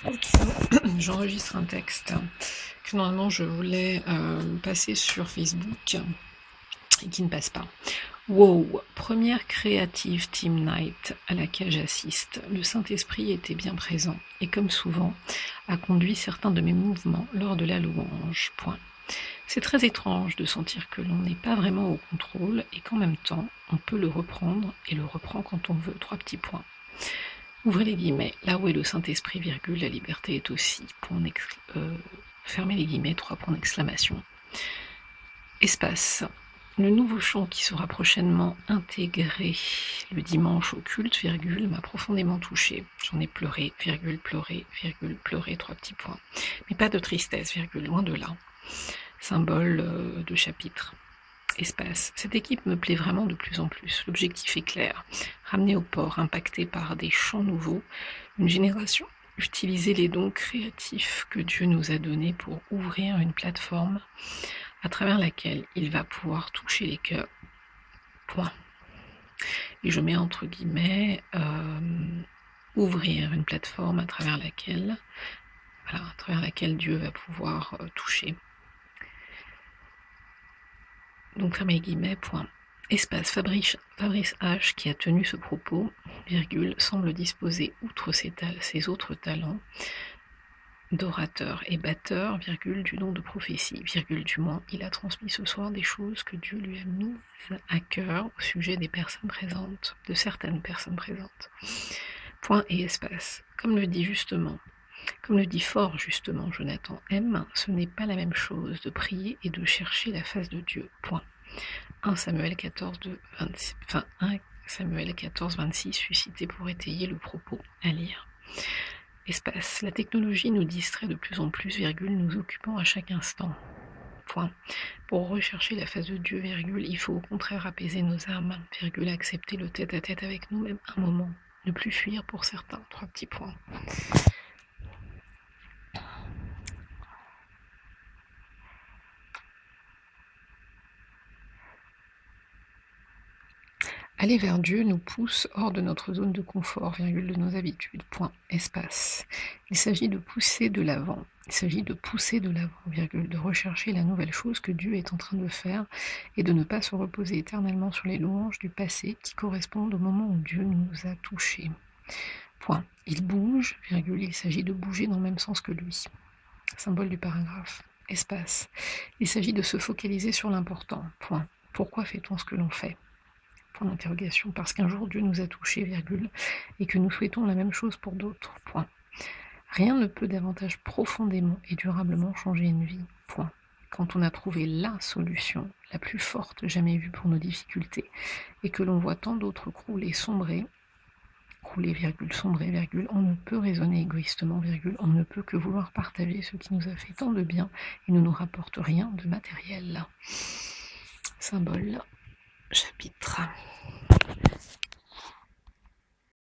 Ok, j'enregistre un texte que normalement je voulais passer sur Facebook et qui ne passe pas. Wow, première Creative Team Night à laquelle j'assiste. Le Saint-Esprit était bien présent et comme souvent a conduit certains de mes mouvements lors de la louange. Point. C'est très étrange de sentir que l'on n'est pas vraiment au contrôle et qu'en même temps on peut le reprendre et le reprend quand on veut. 3 petits points. Ouvrez les guillemets, là où est le Saint-Esprit, virgule, la liberté est aussi, fermez les guillemets, 3 points d'exclamation. Espace. Le nouveau chant qui sera prochainement intégré le dimanche au culte, virgule, m'a profondément touché. J'en ai pleuré, virgule, pleuré, 3 petits points. Mais pas de tristesse, virgule, loin de là. Symbole de chapitre. Espace. Cette équipe me plaît vraiment de plus en plus. L'objectif est clair. Ramener au port, impacté par des chants nouveaux, une génération. Utiliser les dons créatifs que Dieu nous a donnés pour ouvrir une plateforme à travers laquelle il va pouvoir toucher les cœurs. Point. Et je mets entre guillemets ouvrir une plateforme à travers laquelle Dieu va pouvoir toucher. Donc fermez les guillemets, point. Espace. Fabrice H, qui a tenu ce propos, virgule, semble disposer, outre ses autres talents, d'orateur et batteur, virgule, du don de prophétie, virgule, du moins, il a transmis ce soir des choses que Dieu lui a mises à cœur au sujet des personnes présentes, de certaines personnes présentes. Point et espace. Comme le dit fort justement Jonathan M, ce n'est pas la même chose de prier et de chercher la face de Dieu. Point. 1 Samuel 14, 26, suscité pour étayer le propos à lire. Espace. La technologie nous distrait de plus en plus, virgule, nous occupant à chaque instant. Point. Pour rechercher la face de Dieu, virgule, il faut au contraire apaiser nos âmes, virgule, accepter le tête-à-tête avec nous-mêmes un moment, ne plus fuir pour certains. 3 petits points. Aller vers Dieu nous pousse hors de notre zone de confort, virgule, de nos habitudes, point, espace. Il s'agit de pousser de l'avant, virgule, de rechercher la nouvelle chose que Dieu est en train de faire et de ne pas se reposer éternellement sur les louanges du passé qui correspondent au moment où Dieu nous a touchés. Point. Il bouge, virgule, il s'agit de bouger dans le même sens que lui. Symbole du paragraphe. Espace. Il s'agit de se focaliser sur l'important. Point. Pourquoi fait-on ce que l'on fait ? Point d'interrogation, parce qu'un jour Dieu nous a touchés, virgule, et que nous souhaitons la même chose pour d'autres, point. Rien ne peut davantage profondément et durablement changer une vie, point. Quand on a trouvé la solution, la plus forte jamais vue pour nos difficultés, et que l'on voit tant d'autres crouler, virgule, on ne peut raisonner égoïstement, virgule, on ne peut que vouloir partager ce qui nous a fait tant de bien et ne nous rapporte rien de matériel. Symbole. Chapitre.